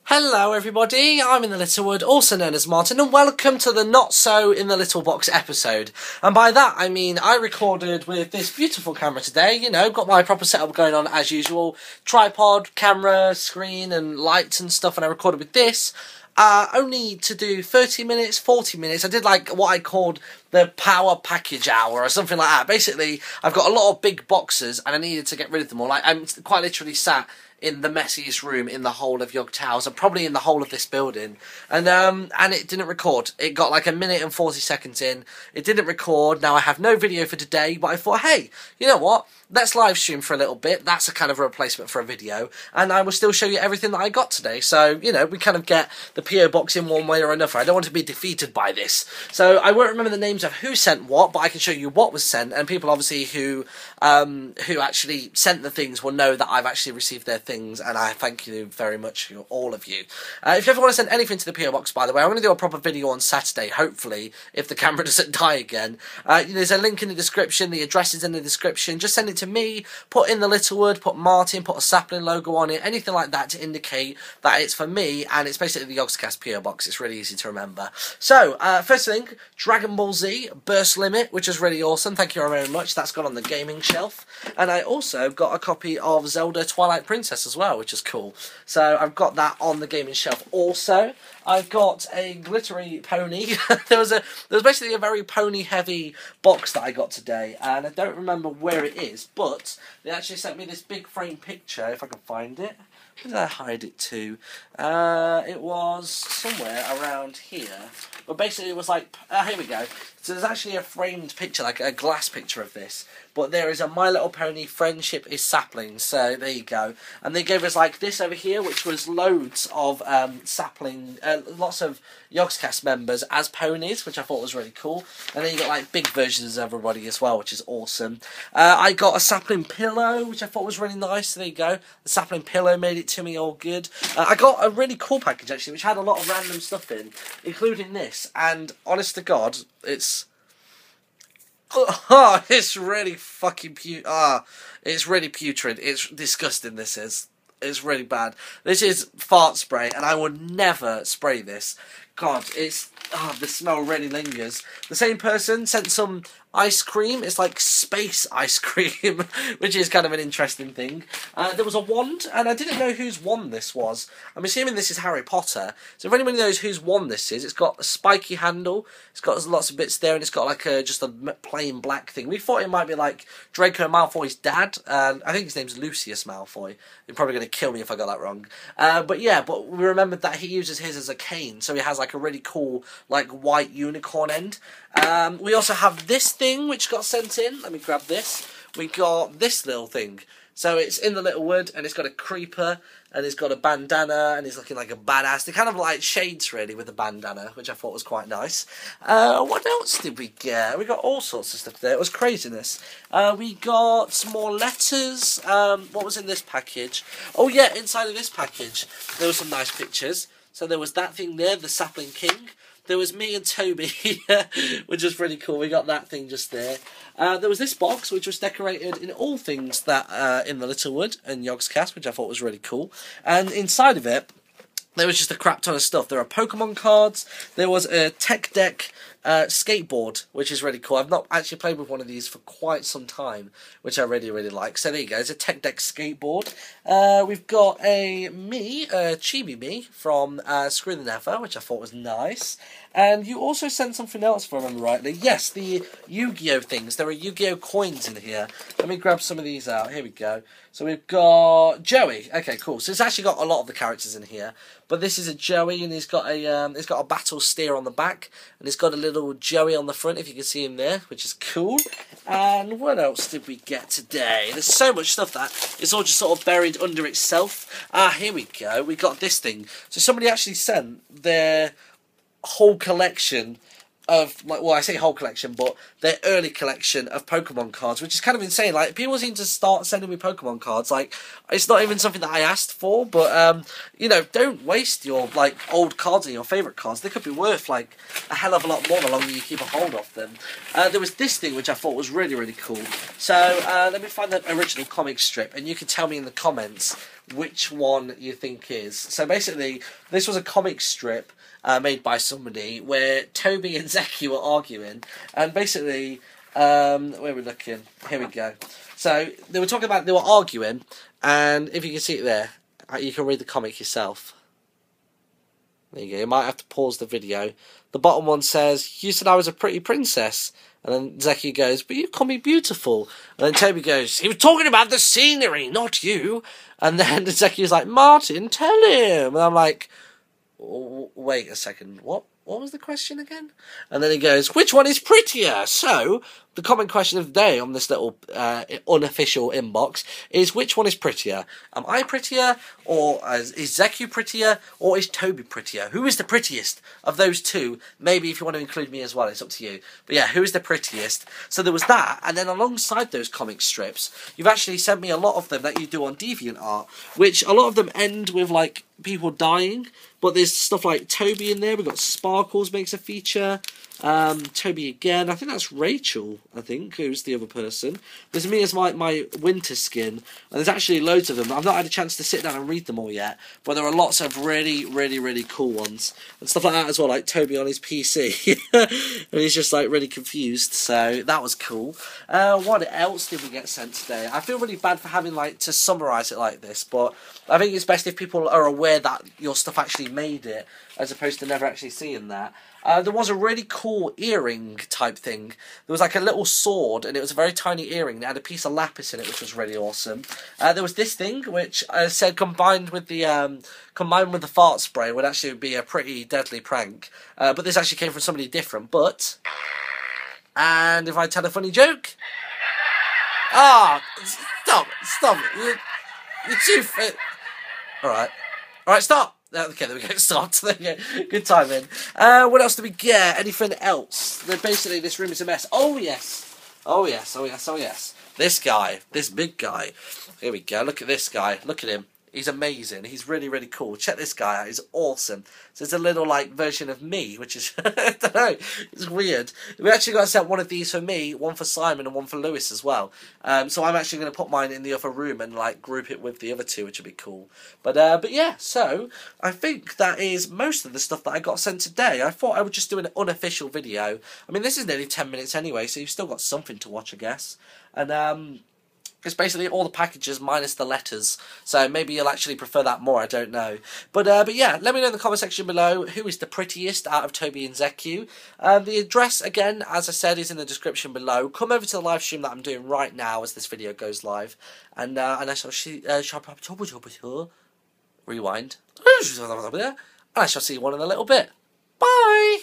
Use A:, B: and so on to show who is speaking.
A: Hello everybody, I'm InTheLittleWood, also known as Martin, and welcome to the Not So InTheLittleBox episode. And by that I mean I recorded with this beautiful camera today, you know, got my proper setup going on as usual, tripod, camera, screen and lights and stuff, and I recorded with this. Only to do 30 minutes, 40 minutes. I did like what I called the power package hour or something like that. Basically, I've got a lot of big boxes and I needed to get rid of them all. Like, I'm quite literally sat in the messiest room in the whole of Yog Towers and probably in the whole of this building. And it didn't record. It got like a minute and 40 seconds in. It didn't record. Now I have no video for today, but I thought, hey, you know what? Let's live stream for a little bit. That's a kind of a replacement for a video. And I will still show you everything that I got today. So, you know, we kind of get the PO box in one way or another. I don't want to be defeated by this. So I won't remember the names of who sent what, but I can show you what was sent. And people obviously who actually sent the things will know that I've actually received their things. And I thank you very much, all of you. If you ever want to send anything to the PO box, by the way, I'm going to do a proper video on Saturday, hopefully, if the camera doesn't die again. There's a link in the description. The address is in the description. Just send it to me, put InTheLittleWood, put Martin, put a sapling logo on it, anything like that to indicate that it's for me, and it's basically the Yogscast PO box. It's really easy to remember. So, first thing, Dragon Ball Z Burst Limit, which is really awesome. Thank you very much. That's gone on the gaming shelf. And I also got a copy of Zelda Twilight Princess as well, which is cool. So, I've got that on the gaming shelf also. I've got a glittery pony. there was basically a very pony-heavy box that I got today, and I don't remember where it is, but they actually sent me this big frame picture, if I can find it. Where did I hide it to? It was somewhere around here. But basically it was like, here we go. So there's actually a framed picture, like a glass picture of this. But there is a My Little Pony Friendship is Sapling, so there you go. And they gave us like this over here, which was loads of sapling, lots of Yogscast members as ponies, which I thought was really cool. And then you got like big versions of everybody as well, which is awesome. I got a sapling pillow, which I thought was really nice, so there you go. The sapling pillow made it to me all good. I got a really cool package actually, which had a lot of random stuff in, including this. And honest to God, it's really fucking it's really putrid. It's disgusting, this is. It's really bad. This is fart spray, and I would never spray this. God, it's... the smell really lingers. The same person sent some ice cream. It's like space ice cream, which is kind of an interesting thing. There was a wand, and I didn't know whose wand this was. I'm assuming this is Harry Potter. So if anybody knows whose wand this is, it's got a spiky handle. It's got lots of bits there, and it's got like just a plain black thing. We thought it might be like Draco Malfoy's dad. I think his name's Lucius Malfoy. You're probably going to kill me if I got that wrong. But yeah, but we remembered that he uses his as a cane, so he has like a really cool like white unicorn end. We also have this thing which got sent in. Let me grab this. We got this little thing. So it's InTheLittleWood, and it's got a creeper, and it's got a bandana, and he's looking like a badass. They're kind of like shades, really, with the bandana, which I thought was quite nice. What else did we get? We got all sorts of stuff there. It was craziness. We got some more letters. What was in this package? Oh, yeah, inside of this package, there were some nice pictures. So there was that thing there, the Sapling King. There was me and Toby, which was pretty cool. We got that thing just there. There was this box, which was decorated in all things that InTheLittleWood and Yogscast, which I thought was really cool. And inside of it, there was just a crap ton of stuff. There are Pokemon cards. There was a Tech Deck skateboard, which is really cool. I've not actually played with one of these for quite some time, which I really, really like. So there you go. It's a Tech Deck skateboard. We've got a Chibi Me from Screw the Never, which I thought was nice. And you also sent something else, if I remember rightly. Yes, the Yu-Gi-Oh things. There are Yu-Gi-Oh coins in here. Let me grab some of these out. Here we go. So we've got Joey. Okay, cool. So it's actually got a lot of the characters in here. But this is a Joey, and he's got a battle steer on the back, and he's got a little Joey on the front, if you can see him there, which is cool. And what else did we get today? There's so much stuff that it's all just sort of buried under itself. Here we go. We got this thing. So somebody actually sent their whole collection of, like, well, I say whole collection, but their early collection of Pokemon cards, which is kind of insane. Like, people seem to start sending me Pokemon cards. Like, it's not even something that I asked for, but, you know, don't waste your, like, old cards and your favourite cards. They could be worth, like, a hell of a lot more the longer you keep a hold of them. There was this thing, which I thought was really, really cool. So, let me find the original comic strip, and you can tell me in the comments which one you think is. So basically, this was a comic strip made by somebody where Toby and Zeki were arguing, and basically, where are we looking? Here we go. So they were talking about, they were arguing, and if you can see it there, you can read the comic yourself. There you go. You might have to pause the video. The bottom one says, "You said I was a pretty princess." And then Zeki goes, "But you call me beautiful." And then Toby goes, "He was talking about the scenery, not you." And then Zeki's like, "Martin, tell him." And I'm like, wait a second, what was the question again? And then he goes, "Which one is prettier?" So, the common question of the day on this little unofficial inbox is, which one is prettier? Am I prettier? Or is Zeki prettier? Or is Toby prettier? Who is the prettiest of those two? Maybe if you want to include me as well, it's up to you. But yeah, who is the prettiest? So there was that, and then alongside those comic strips, you've actually sent me a lot of them that you do on DeviantArt, which a lot of them end with, like, people dying. But there's stuff like Toby in there. We've got Sparkles makes a feature. Toby again. I think that's Rachel, I think, who's the other person. There's me as my winter skin. And there's actually loads of them. I've not had a chance to sit down and read them all yet. But there are lots of really, really, really cool ones. And stuff like that as well, like Toby on his PC. And he's just, like, really confused. So that was cool. What else did we get sent today? I feel really bad for having, like, to summarise it like this. But I think it's best if people are aware that your stuff actually made it, as opposed to never actually seeing that. There was a really cool earring type thing. There was like a little sword, and it was a very tiny earring. It had a piece of lapis in it, which was really awesome. There was this thing, which said combined with the fart spray would actually be a pretty deadly prank. But this actually came from somebody different. But, and if I tell a funny joke, stop, you're too fit. All right, stop. Okay, there we go, stopped. There we go. Good timing. What else did we get? Anything else? Basically, this room is a mess. Oh, yes. This guy, this big guy. Here we go. Look at this guy. Look at him. He's amazing. He's really, really cool. Check this guy out. He's awesome. So it's a little, like, version of me, which is, I don't know, it's weird. We actually got to set one of these for me, one for Simon, and one for Lewis as well. So I'm actually going to put mine in the other room and, like, group it with the other two, which would be cool. But yeah, so I think that is most of the stuff that I got sent today. I thought I would just do an unofficial video. I mean, this is nearly 10 minutes anyway, so you've still got something to watch, I guess. And, it's basically all the packages minus the letters, so maybe you'll actually prefer that more, I don't know. But yeah, let me know in the comment section below who is the prettiest out of Toby and Zeku. The address, again, as I said, is in the description below. Come over to the live stream that I'm doing right now as this video goes live, and I shall see... rewind. And I shall see you all in a little bit. Bye!